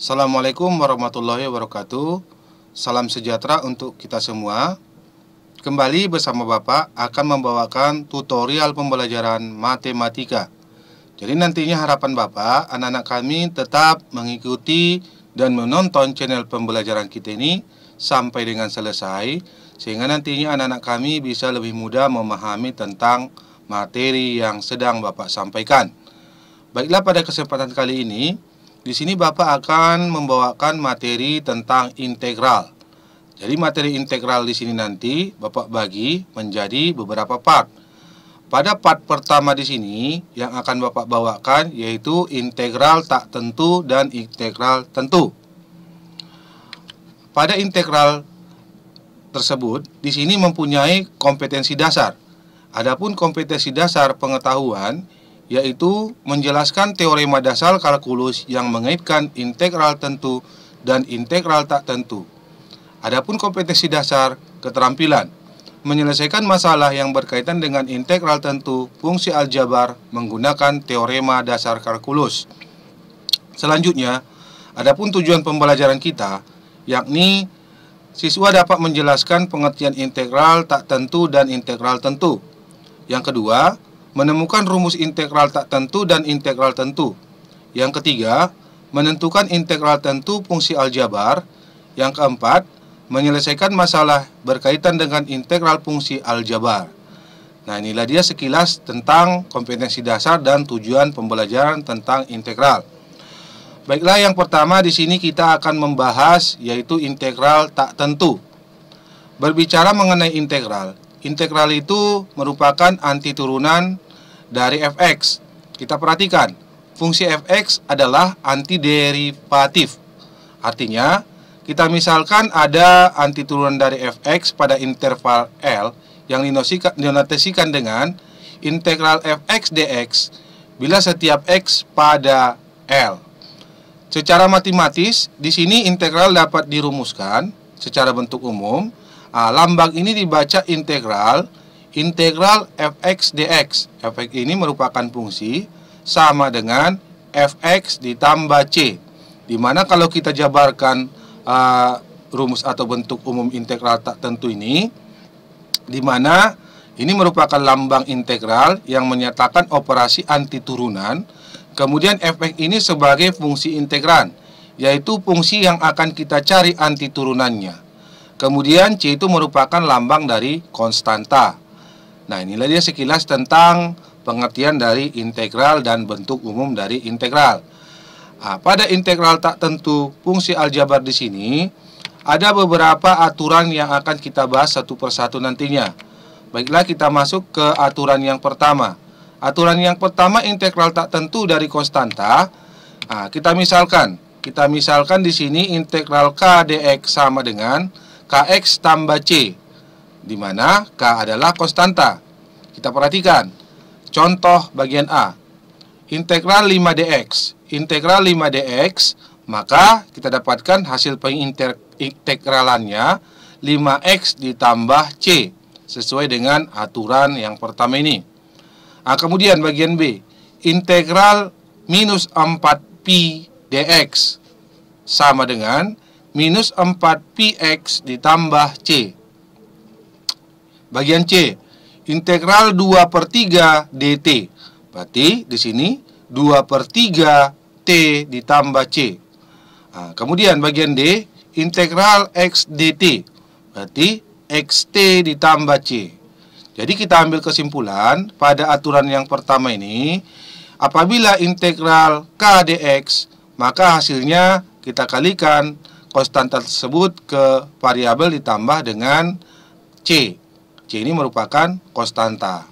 Assalamualaikum warahmatullahi wabarakatuh. Salam sejahtera untuk kita semua. Kembali bersama Bapak akan membawakan tutorial pembelajaran matematika. Jadi nantinya harapan Bapak, anak-anak kami tetap mengikuti dan menonton channel pembelajaran kita ini sampai dengan selesai, sehingga nantinya anak-anak kami bisa lebih mudah memahami tentang materi yang sedang Bapak sampaikan. Baiklah, pada kesempatan kali ini, di sini Bapak akan membawakan materi tentang integral. Jadi materi integral di sini nanti Bapak bagi menjadi beberapa part. Pada part pertama di sini yang akan Bapak bawakan yaitu integral tak tentu dan integral tentu. Pada integral tersebut di sini mempunyai kompetensi dasar. Adapun kompetensi dasar pengetahuan yaitu menjelaskan teorema dasar kalkulus yang mengaitkan integral tentu dan integral tak tentu. Adapun kompetensi dasar keterampilan menyelesaikan masalah yang berkaitan dengan integral tentu fungsi aljabar menggunakan teorema dasar kalkulus. Selanjutnya, adapun tujuan pembelajaran kita yakni siswa dapat menjelaskan pengertian integral tak tentu dan integral tentu. Yang kedua, menemukan rumus integral tak tentu dan integral tentu. Yang ketiga, menentukan integral tentu fungsi aljabar. Yang keempat, menyelesaikan masalah berkaitan dengan integral fungsi aljabar. Nah, inilah dia sekilas tentang kompetensi dasar dan tujuan pembelajaran tentang integral. Baiklah, yang pertama di sini kita akan membahas yaitu integral tak tentu. Berbicara mengenai integral, integral itu merupakan antiturunan dari fx. Kita perhatikan, fungsi fx adalah antiderivatif. Artinya, kita misalkan ada antiturunan dari fx pada interval L yang dinotasikan dengan integral fx dx bila setiap x pada L. Secara matematis, di sini integral dapat dirumuskan secara bentuk umum. Lambang ini dibaca integral fx dx. Fx ini merupakan fungsi sama dengan fx ditambah c, dimana kalau kita jabarkan rumus atau bentuk umum integral tak tentu ini, dimana ini merupakan lambang integral yang menyatakan operasi antiturunan. Kemudian fx ini sebagai fungsi integran, yaitu fungsi yang akan kita cari antiturunannya. Kemudian C itu merupakan lambang dari konstanta. Nah, inilah dia sekilas tentang pengertian dari integral dan bentuk umum dari integral. Pada integral tak tentu fungsi aljabar di sini ada beberapa aturan yang akan kita bahas satu persatu nantinya. Baiklah, kita masuk ke aturan yang pertama. Aturan yang pertama, integral tak tentu dari konstanta. Kita misalkan di sini integral k dx sama dengan kx tambah c, di mana k adalah konstanta. Kita perhatikan contoh bagian A, integral 5 dx, maka kita dapatkan hasil pengintegralannya 5x ditambah c, sesuai dengan aturan yang pertama ini. Kemudian bagian B, integral minus 4pi dx sama dengan minus 4px ditambah c. Bagian C, integral 2/3 dt. Berarti di sini 2/3 t ditambah c. Kemudian bagian D, integral x dt. Berarti xt ditambah c. Jadi kita ambil kesimpulan pada aturan yang pertama ini, apabila integral k dx, maka hasilnya kita kalikan konstanta tersebut ke variabel ditambah dengan C. C ini merupakan konstanta.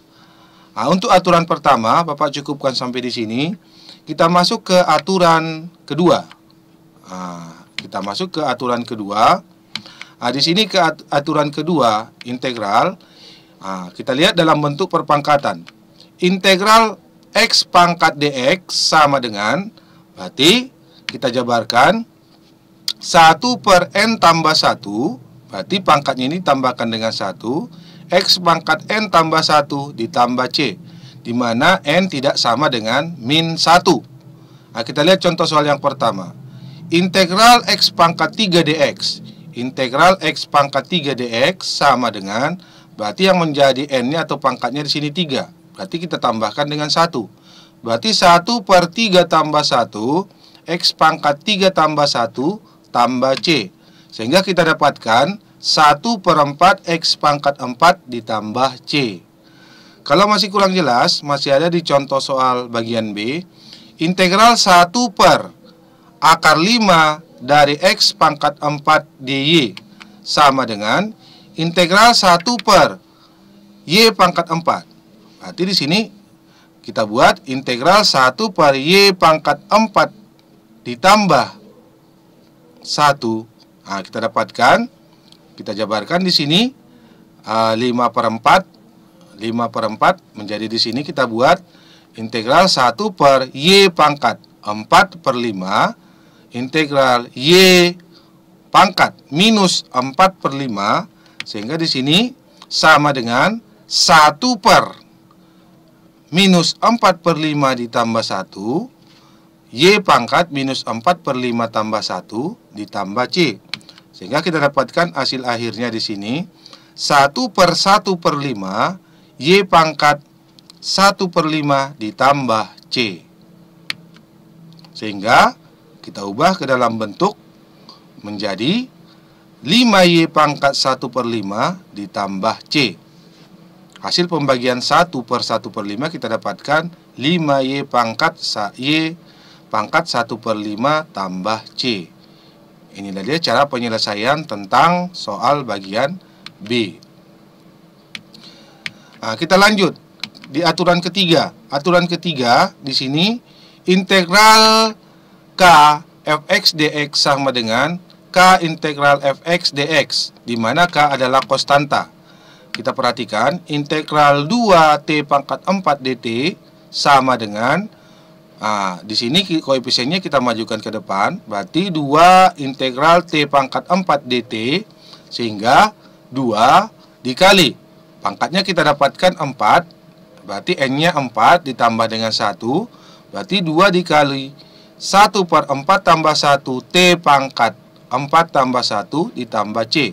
Untuk aturan pertama, Bapak cukupkan sampai di sini. Kita masuk ke aturan kedua. Di sini ke aturan kedua, integral. Kita lihat dalam bentuk perpangkatan. Integral x pangkat dx sama dengan, berarti kita jabarkan 1/n tambah 1, berarti pangkatnya ini tambahkan dengan 1, x pangkat n tambah 1 ditambah c, di mana n tidak sama dengan min 1. Kita lihat contoh soal yang pertama. integral X pangkat 3 dx. Integral X pangkat 3 dx sama dengan, berarti yang menjadi N-nya atau pangkatnya di sini 3. Berarti kita tambahkan dengan 1. Berarti 1/3 tambah 1, X pangkat 3 tambah 1 tambah C. Sehingga kita dapatkan 1/4 X pangkat 4 ditambah C. Kalau masih kurang jelas, masih ada di contoh soal bagian B. Integral 1/5 dari X pangkat 4 dy sama dengan integral 1/y pangkat 4. Berarti di sini kita buat integral 1/y pangkat 4 ditambah 1. Nah, kita dapatkan, kita jabarkan di sini 5/4. 5/4 menjadi di sini kita buat integral 1/y pangkat 4/5 integral y pangkat minus 4/5, sehingga di sini sama dengan 1/-4/5 ditambah 1 y pangkat minus 4/5 tambah 1 ditambah c. Sehingga kita dapatkan hasil akhirnya di sini 1/1/5 y pangkat 1/5 ditambah c. Sehingga kita ubah ke dalam bentuk menjadi 5y pangkat 1/5 ditambah c. Hasil pembagian 1/1/5 kita dapatkan 5y pangkat 1/5 tambah c. Inilah dia cara penyelesaian tentang soal bagian B. Nah, kita lanjut di aturan ketiga. Aturan ketiga di sini integral K fx dx sama dengan K integral fx dx, di mana K adalah konstanta. Kita perhatikan integral 2t pangkat 4 dt sama dengan, di sini koefisiennya kita majukan ke depan, berarti 2 integral t pangkat 4 dt, sehingga 2 dikali pangkatnya kita dapatkan 4, berarti n-nya 4 ditambah dengan 1, berarti 2 dikali 1/4 tambah 1 t pangkat 4 tambah 1 ditambah c.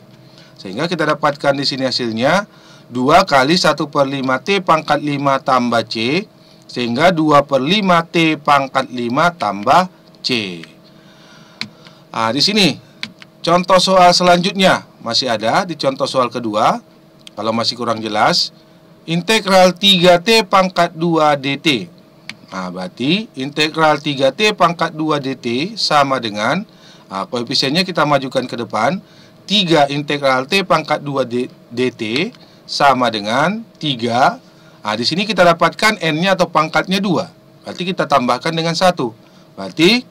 Sehingga kita dapatkan di sini hasilnya 2 kali 1/5 t pangkat 5 tambah c, sehingga 2/5 t pangkat 5 tambah c. Di sini contoh soal selanjutnya masih ada di contoh soal kedua. Kalau masih kurang jelas, integral 3t pangkat 2 dt. Berarti integral 3t pangkat 2 dt sama dengan, koefisiennya kita majukan ke depan, 3 integral t pangkat 2 dt sama dengan 3. Di sini kita dapatkan n-nya atau pangkatnya 2. Berarti kita tambahkan dengan 1. Berarti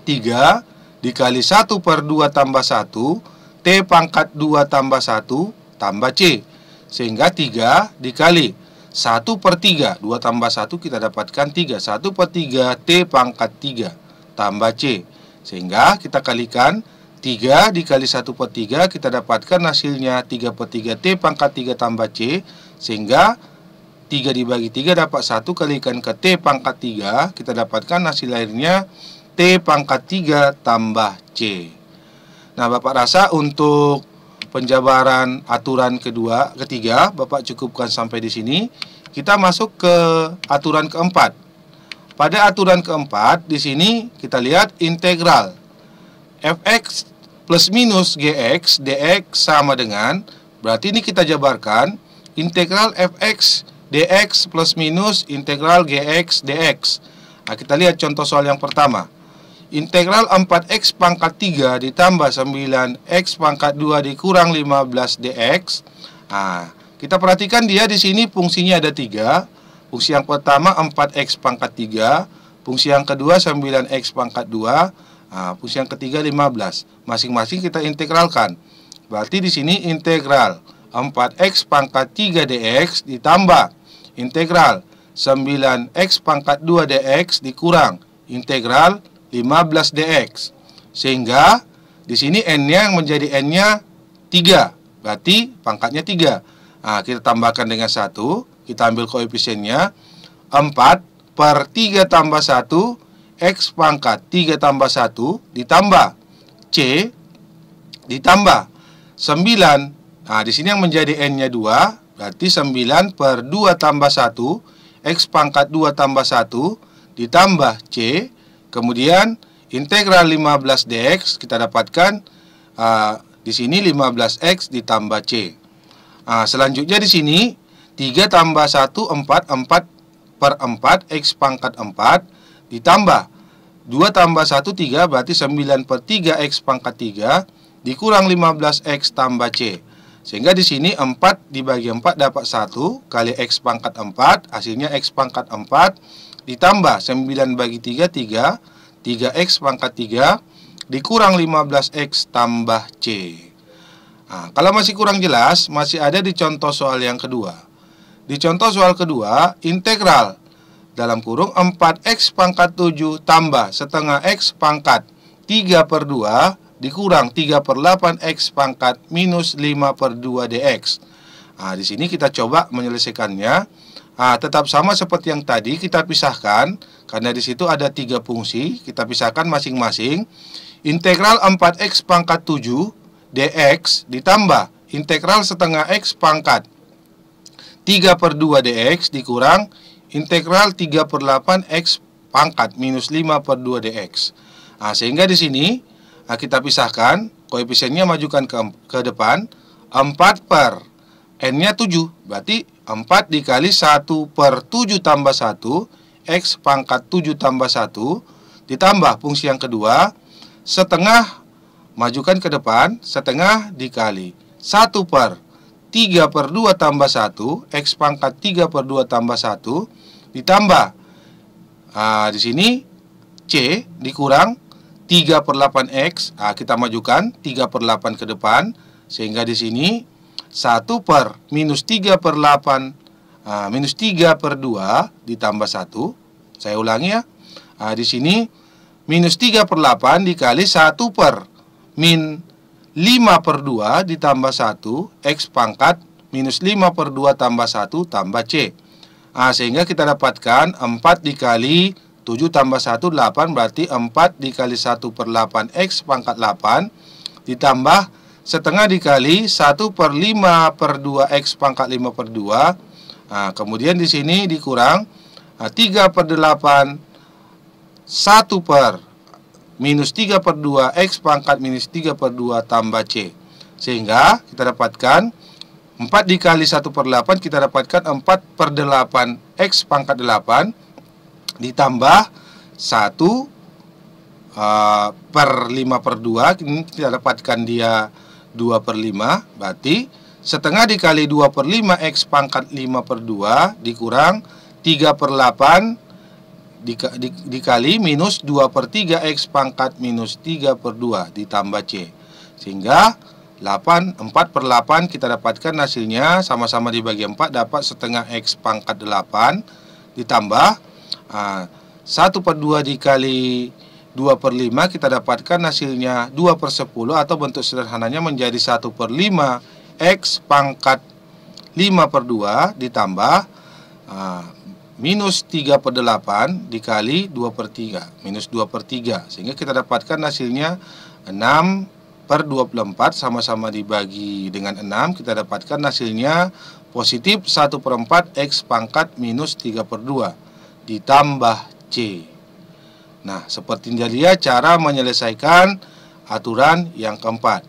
3 dikali 1/2 tambah 1 t pangkat 2 tambah 1 tambah c. Sehingga 3 dikali 1/3, 2 tambah 1 kita dapatkan 3, 1/3 t pangkat 3 tambah c. Sehingga kita kalikan 3 dikali 1/3 kita dapatkan hasilnya 3/3 t pangkat 3 tambah c. Sehingga 3 dibagi 3 dapat 1, kalikan ke t pangkat 3, kita dapatkan hasil akhirnya t pangkat 3 tambah c. Nah, Bapak rasa untuk penjabaran aturan ketiga Bapak cukupkan sampai di sini. Kita masuk ke aturan keempat. Pada aturan keempat di sini kita lihat integral fx plus minus gx dx sama dengan, berarti ini kita jabarkan integral fx dx plus minus integral gx dx. Kita lihat contoh soal yang pertama. Integral 4x pangkat 3 ditambah 9x pangkat 2 dikurang 15 dx. Kita perhatikan dia di sini fungsinya ada 3. Fungsi yang pertama 4x pangkat 3, fungsi yang kedua 9x pangkat 2, fungsi yang ketiga 15. Masing-masing kita integralkan. Berarti di sini integral 4x pangkat 3 dx ditambah integral 9x pangkat 2 dx dikurang integral 15 dx. Sehingga di sini n-nya yang menjadi n-nya 3. Berarti pangkatnya 3. Kita tambahkan dengan 1, kita ambil koefisiennya 4/3 tambah 1, X pangkat 3 tambah 1 ditambah C ditambah 9. Nah, di sini yang menjadi N-nya 2, berarti 9 per 2 tambah 1, X pangkat 2 tambah 1 ditambah C. Kemudian integral 15 dx kita dapatkan di sini 15x ditambah C. Selanjutnya di sini 3 tambah 1 4, 4 per 4 X pangkat 4 ditambah 2 tambah 1 3, berarti 9 per 3 X pangkat 3 dikurang 15x tambah C. Sehingga di sini 4 dibagi 4 dapat 1 kali X pangkat 4, hasilnya X pangkat 4 ditambah 9 bagi 3 3, 3x pangkat 3 dikurang 15x tambah C. Kalau masih kurang jelas, masih ada di contoh soal yang kedua. Di contoh soal kedua, integral dalam kurung 4x pangkat 7 tambah setengah x pangkat 3 per 2 dikurang 3 per 8 x pangkat minus 5 per 2 dx. Di sini kita coba menyelesaikannya. Tetap sama seperti yang tadi, kita pisahkan karena di situ ada 3 fungsi, kita pisahkan masing-masing. Integral 4x pangkat 7 dx ditambah integral setengah x pangkat 3 per 2 dx dikurang integral 3 per 8 x pangkat minus 5 per 2 dx. Sehingga di sini kita pisahkan, koefisiennya majukan ke depan, 4 per n-nya 7, berarti 4 dikali 1 per 7 tambah 1 x pangkat 7 tambah 1 ditambah fungsi yang kedua setengah, majukan ke depan, setengah dikali 1 per 3 per 2 tambah 1 x pangkat 3 per 2 tambah 1 ditambah di sini C dikurang 3 per 8x. Kita majukan 3 per 8 ke depan, sehingga di sini 1 per minus 3 per 8 minus 3 per 2 ditambah 1. Saya ulangi ya. Di sini minus 3 per 8 dikali 1 per min 5 per 2 ditambah 1 X pangkat minus 5 per 2 tambah 1 tambah C. Sehingga kita dapatkan 4 dikali 7 tambah 1 8, berarti 4 dikali 1 per 8 X pangkat 8 ditambah setengah dikali 1 per 5 per 2 X pangkat 5 per 2. Kemudian di sini dikurang 3 per 8 1 per minus 3 per 2 X pangkat minus 3 per 2 tambah C. Sehingga kita dapatkan 4 dikali 1 per 8, kita dapatkan 4 per 8 X pangkat 8 ditambah 1 per 5 per 2. Ini kita dapatkan dia 2 per 5, berarti setengah dikali 2 per 5 X pangkat 5 per 2 dikurang 3 per 8 dikali minus 2 per 3 X pangkat minus 3 per 2 ditambah C. Sehingga 4 per 8 kita dapatkan hasilnya sama-sama dibagi 4 dapat setengah X pangkat 8 ditambah 1 per 2 dikali 2 per 5 kita dapatkan hasilnya 2 per 10, atau bentuk sederhananya menjadi 1 per 5 X pangkat 5 per 2 ditambah minus 3 per 8 dikali 2 per 3, minus 2 per 3. Sehingga kita dapatkan hasilnya 6 per 24, sama-sama dibagi dengan 6, kita dapatkan hasilnya positif 1 per 4 X pangkat minus 3 per 2 ditambah C. Nah, seperti dia cara menyelesaikan aturan yang keempat.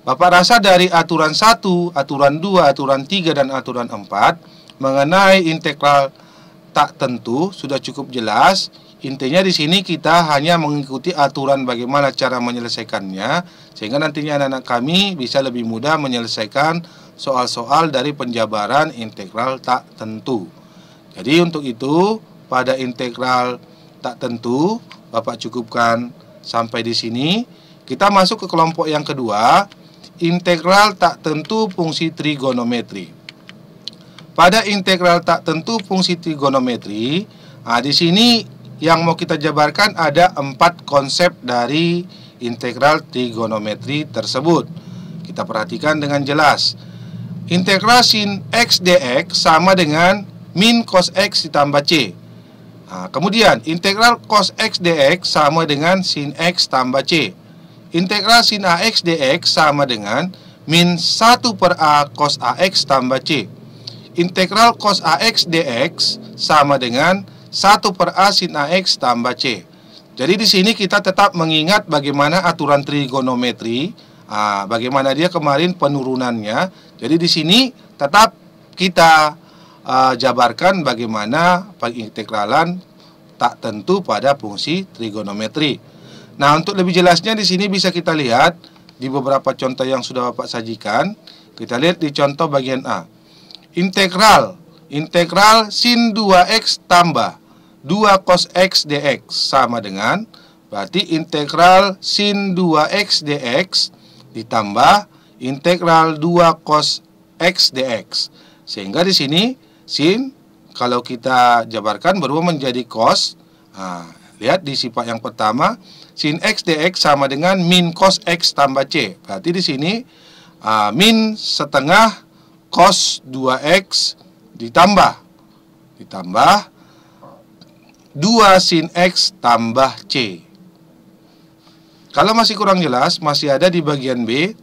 Bapak rasa dari aturan 1, aturan 2, aturan 3, dan aturan 4 mengenai integral tak tentu sudah cukup jelas. Intinya di sini kita hanya mengikuti aturan bagaimana cara menyelesaikannya, sehingga nantinya anak-anak kami bisa lebih mudah menyelesaikan soal-soal dari penjabaran integral tak tentu. Jadi untuk itu pada integral tak tentu Bapak cukupkan sampai di sini. Kita masuk ke kelompok yang kedua, integral tak tentu fungsi trigonometri. Pada integral tak tentu fungsi trigonometri, di sini yang mau kita jabarkan ada 4 konsep dari integral trigonometri tersebut. Kita perhatikan dengan jelas. Integral sin x dx sama dengan min cos x ditambah c. Kemudian integral cos X dx sama dengan sin X tambah C. Integral sin AX dx sama dengan min 1 per A cos AX tambah C. Integral cos AX dx sama dengan 1 per A sin AX tambah C. Jadi di sini kita tetap mengingat bagaimana aturan trigonometri, bagaimana dia kemarin penurunannya. Jadi di sini tetap kita jabarkan bagaimana pengintegralan tak tentu pada fungsi trigonometri. Nah, untuk lebih jelasnya di sini bisa kita lihat di beberapa contoh yang sudah Bapak sajikan. Kita lihat di contoh bagian A. Integral sin 2x tambah 2 cos X dx sama dengan, berarti integral sin 2x dx ditambah integral 2 cos X dx. Sehingga di sini sin kalau kita jabarkan berubah menjadi cos. Lihat di sifat yang pertama, sin X dx sama dengan min cos X tambah C. Berarti di sini min setengah cos 2x ditambah 2 sin X tambah C. Kalau masih kurang jelas, masih ada di bagian B.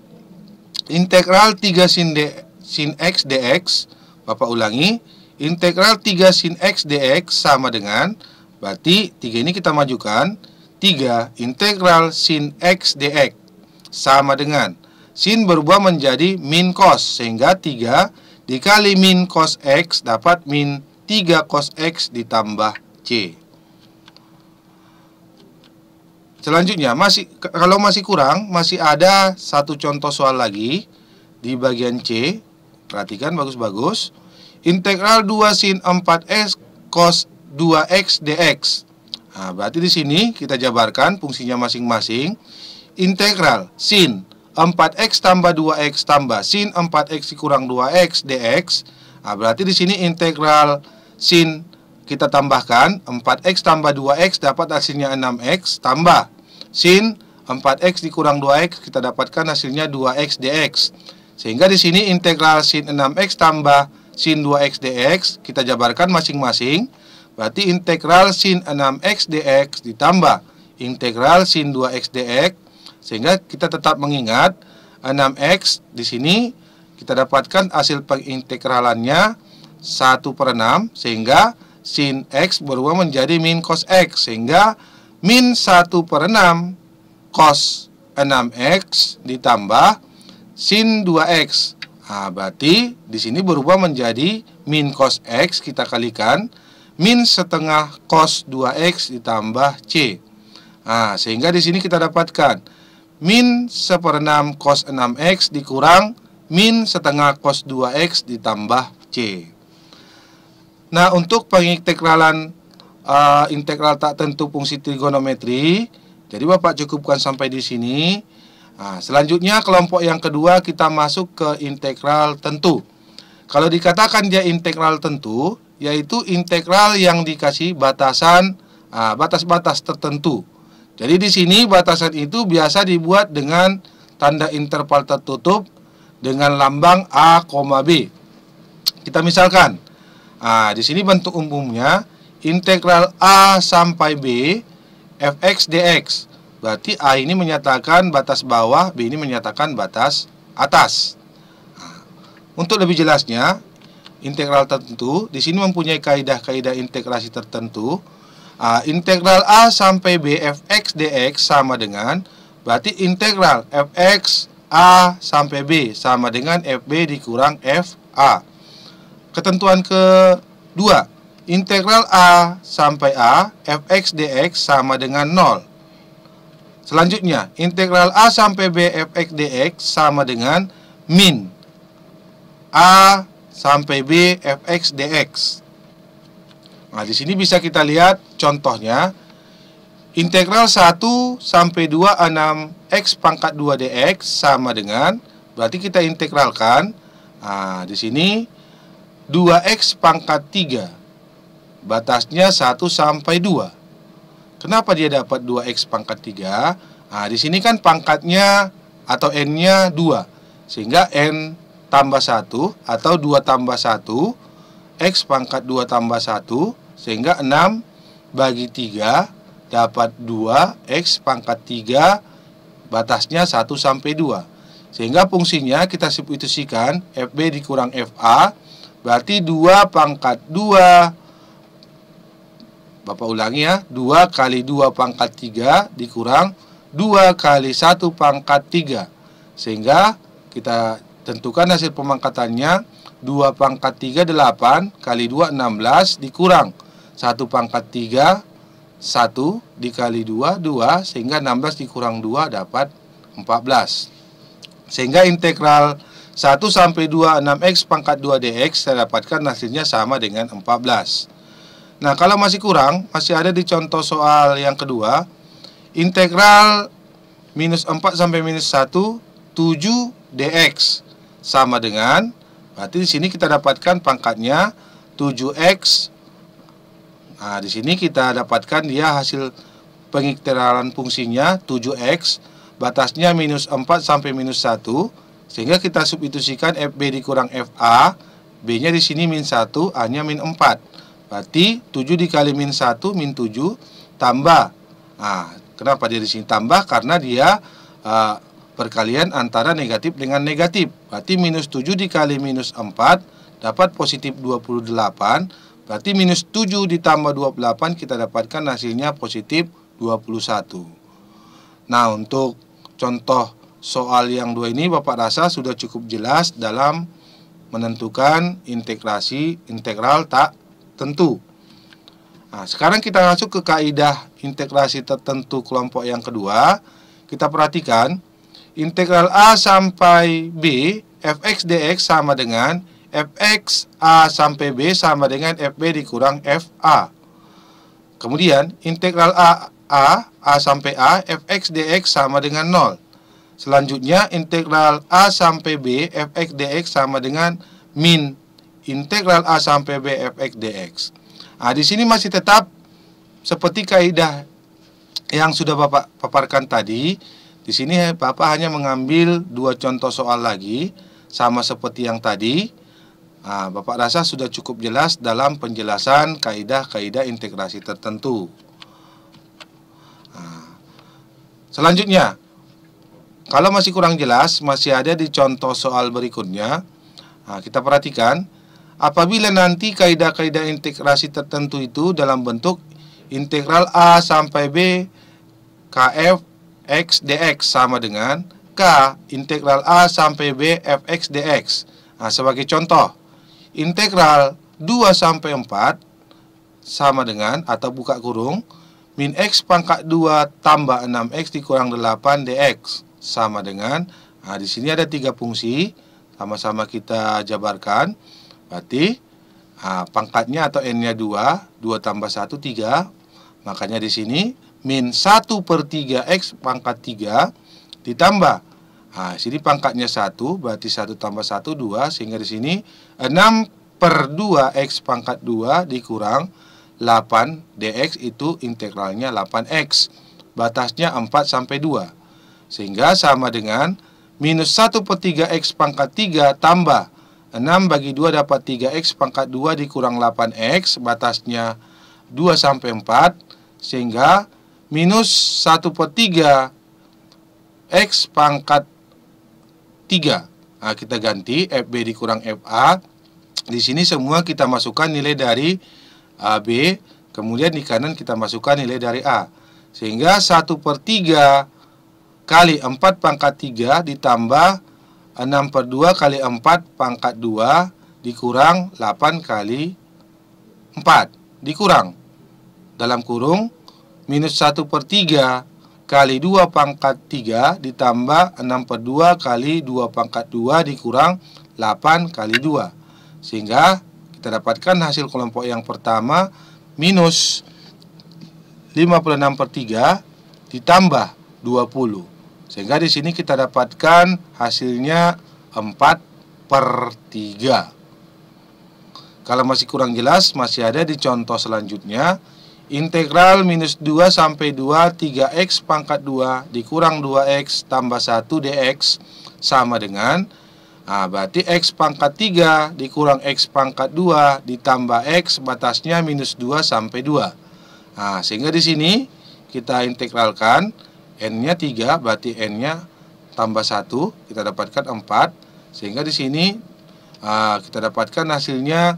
Integral 3 sin X dx. Bapak ulangi. Integral 3 sin X dx sama dengan, berarti 3 ini kita majukan. 3 integral sin X dx sama dengan, sin berubah menjadi min cos. Sehingga 3 dikali min cos X dapat min 3 cos X ditambah C. Selanjutnya, kalau masih kurang, masih ada satu contoh soal lagi di bagian C. Perhatikan bagus-bagus. Integral 2 sin 4x cos 2x dx. Berarti di sini kita jabarkan fungsinya masing-masing. Integral sin 4x tambah 2x tambah sin 4x dikurang 2x dx. Berarti di sini integral sin kita tambahkan 4x tambah 2x dapat hasilnya 6x tambah sin 4x dikurang 2x kita dapatkan hasilnya 2x dx. Sehingga di sini integral sin 6x tambah sin 2x dx kita jabarkan masing-masing. Berarti integral sin 6x dx ditambah integral sin 2x dx. Sehingga kita tetap mengingat 6x di sini kita dapatkan hasil pengintegralannya 1/6, sehingga sin X berubah menjadi min cos X, sehingga min 1/6 cos 6X ditambah sin 2X. Berarti di sini berubah menjadi min cos X, kita kalikan min setengah cos 2X ditambah C. Sehingga di sini kita dapatkan min 1/6 cos 6X dikurang min setengah cos 2X ditambah C. Nah, untuk pengintegralan integral tak tentu fungsi trigonometri, jadi Bapak cukupkan sampai di sini. Selanjutnya kelompok yang kedua kita masuk ke integral tentu. Kalau dikatakan dia integral tentu, yaitu integral yang dikasih batasan, batas-batas tertentu. Jadi di sini batasan itu biasa dibuat dengan tanda interval tertutup dengan lambang A, B. Kita misalkan, di sini bentuk umumnya integral A sampai B fx dx. Berarti A ini menyatakan batas bawah, B ini menyatakan batas atas. Untuk lebih jelasnya, integral tertentu di sini mempunyai kaidah-kaidah integrasi tertentu. Integral A sampai B fx dx sama dengan, berarti integral fx A sampai B sama dengan fb dikurang fa. Ketentuan kedua, integral A sampai A fx dx sama dengan 0. Selanjutnya, integral A sampai B fx dx sama dengan min A sampai B fx dx. Di sini bisa kita lihat contohnya. Integral 1 sampai 2 6x pangkat 2 dx sama dengan, berarti kita integralkan. Di sini 2x pangkat 3. Batasnya 1 sampai 2. Kenapa dia dapat 2x pangkat 3? Di sini kan pangkatnya atau n-nya 2. Sehingga n tambah 1 atau 2 tambah 1, x pangkat 2 tambah 1, sehingga 6 bagi 3 dapat 2, X pangkat 3 batasnya 1 sampai 2. Sehingga fungsinya kita substitusikan FB dikurang FA, berarti 2 pangkat 2, Bapak ulangi ya, 2 kali 2 pangkat 3 dikurang 2 kali 1 pangkat 3. Sehingga kita tentukan hasil pemangkatannya, 2 pangkat 3 8 kali 2 16 dikurang 1 pangkat 3 1 dikali 2 2, sehingga 16 dikurang 2 dapat 14. Sehingga integral 1 sampai 2 6x pangkat 2 dx saya dapatkan hasilnya sama dengan 14. Nah, kalau masih kurang, masih ada di contoh soal yang kedua, integral minus 4 sampai minus 1 7 dx sama dengan, berarti di sini kita dapatkan pangkatnya 7x. Nah, di sini kita dapatkan dia hasil pengintegralan fungsinya 7x, batasnya minus 4 sampai minus 1, sehingga kita substitusikan FB dikurang FA, B-nya di sini min 1, A-nya min 4. Berarti 7 dikali min 1 min 7 tambah. Nah, kenapa dia di sini tambah? Karena dia perkalian antara negatif dengan negatif. Berarti minus 7 dikali minus 4 dapat positif 28. Berarti minus 7 ditambah 28 kita dapatkan hasilnya positif 21. Nah, untuk contoh soal yang 2 ini Bapak rasa sudah cukup jelas dalam menentukan integral tak tentu. Nah, sekarang kita masuk ke kaidah integrasi tertentu kelompok yang kedua. Kita perhatikan integral A sampai B fx dx sama dengan fx A sampai B sama dengan fb dikurang fa. Kemudian integral A sampai A fx dx sama dengan 0. Selanjutnya integral A sampai B fx dx sama dengan min integral A sampai B fx dx. Nah, di sini masih tetap seperti kaidah yang sudah Bapak paparkan tadi. Di sini Bapak hanya mengambil 2 contoh soal lagi sama seperti yang tadi. Nah, Bapak rasa sudah cukup jelas dalam penjelasan kaidah-kaidah integrasi tertentu. Nah, selanjutnya, kalau masih kurang jelas, masih ada di contoh soal berikutnya. Nah, kita perhatikan, apabila nanti kaidah-kaidah integrasi tertentu itu dalam bentuk integral A sampai B kf x dx sama dengan K integral A sampai B fx dx. Nah, sebagai contoh, integral 2 sampai 4 sama dengan, atau buka kurung, min x pangkat 2 tambah 6x dikurang 8 dx sama dengan, nah di sini ada 3 fungsi, sama-sama kita jabarkan. Berarti pangkatnya atau n-nya 2 tambah 1 3. Makanya di sini min 1/3x pangkat 3 ditambah, nah sini pangkatnya 1, berarti 1 tambah 1 2, sehingga di sini 6/2x pangkat 2 dikurang 8 dx, itu integralnya 8x, batasnya 4 sampai 2, sehingga sama dengan minus 1/3x pangkat 3 tambah 6 bagi 2 dapat 3x pangkat 2 dikurang 8x, batasnya 2 sampai 4, sehingga minus 1/3 x pangkat 3. Nah, kita ganti FB dikurang FA. Di sini semua kita masukkan nilai dari B, kemudian di kanan kita masukkan nilai dari A. Sehingga 1/3 kali 4 pangkat 3 ditambah 6/2 kali 4 pangkat 2 dikurang 8 kali 4 dikurang dalam kurung minus 1/3 kali 2 pangkat 3 ditambah 6/2 kali 2 pangkat 2 dikurang 8 kali 2, sehingga kita dapatkan hasil kelompok yang pertama minus 56/3 ditambah 20. Sehingga di sini kita dapatkan hasilnya 4/3. Kalau masih kurang jelas, masih ada di contoh selanjutnya. Integral minus 2 sampai 2 3x pangkat 2 dikurang 2x tambah 1 dx sama dengan, nah, berarti x pangkat 3 dikurang x pangkat 2 ditambah x, batasnya minus 2 sampai 2. Nah, sehingga di sini kita integralkan, N-nya 3, berarti N-nya tambah 1, kita dapatkan 4. Sehingga di sini kita dapatkan hasilnya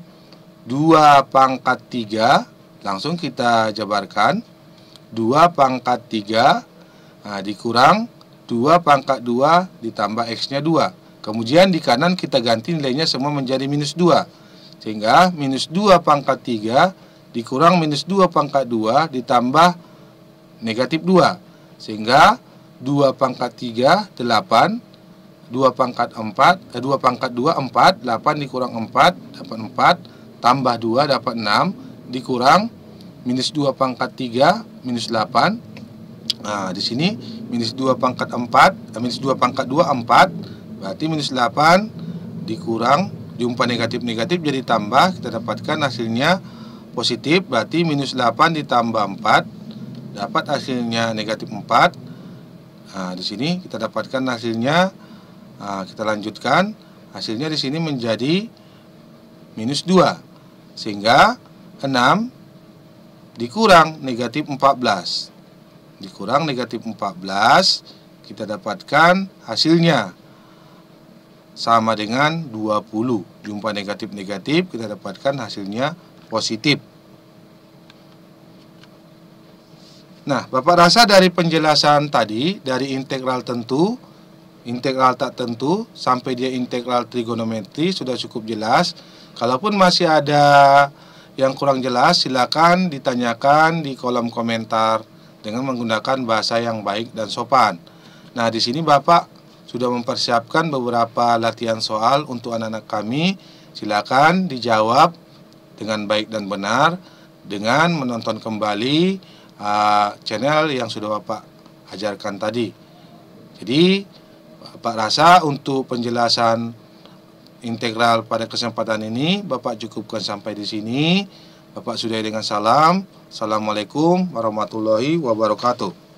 2 pangkat 3. Langsung kita jabarkan. 2 pangkat 3 dikurang 2 pangkat 2 ditambah X-nya 2. Kemudian di kanan kita ganti nilainya semua menjadi minus 2. Sehingga minus 2 pangkat 3 dikurang minus 2 pangkat 2 ditambah negatif 2. Sehingga 2 pangkat 3, 8. 2 pangkat 4, 2 pangkat 2, 4. 8 dikurang 4, dapat 4. Tambah 2, dapat 6. Dikurang minus 2 pangkat 3, minus 8. Nah, di sini minus 2 pangkat 4, minus 2 pangkat 2, 4. Berarti minus 8 dikurang, jumpa negatif-negatif jadi tambah. Kita dapatkan hasilnya positif, berarti minus 8 ditambah 4 dapat hasilnya negatif 4. Nah, di sini kita dapatkan hasilnya. Kita lanjutkan, hasilnya di sini menjadi minus 2. Sehingga 6 dikurang negatif 14. Dikurang negatif 14, kita dapatkan hasilnya sama dengan 20. Jumpa negatif-negatif, kita dapatkan hasilnya positif. Nah, Bapak rasa dari penjelasan tadi, dari integral tentu, integral tak tentu, sampai dia integral trigonometri sudah cukup jelas. Kalaupun masih ada yang kurang jelas, silakan ditanyakan di kolom komentar dengan menggunakan bahasa yang baik dan sopan. Nah, di sini Bapak sudah mempersiapkan beberapa latihan soal untuk anak-anak kami. Silakan dijawab dengan baik dan benar dengan menonton kembali channel yang sudah Bapak ajarkan tadi. Jadi Bapak rasa untuk penjelasan integral pada kesempatan ini Bapak cukupkan sampai di sini. Bapak sudahi dengan salam. Assalamualaikum warahmatullahi wabarakatuh.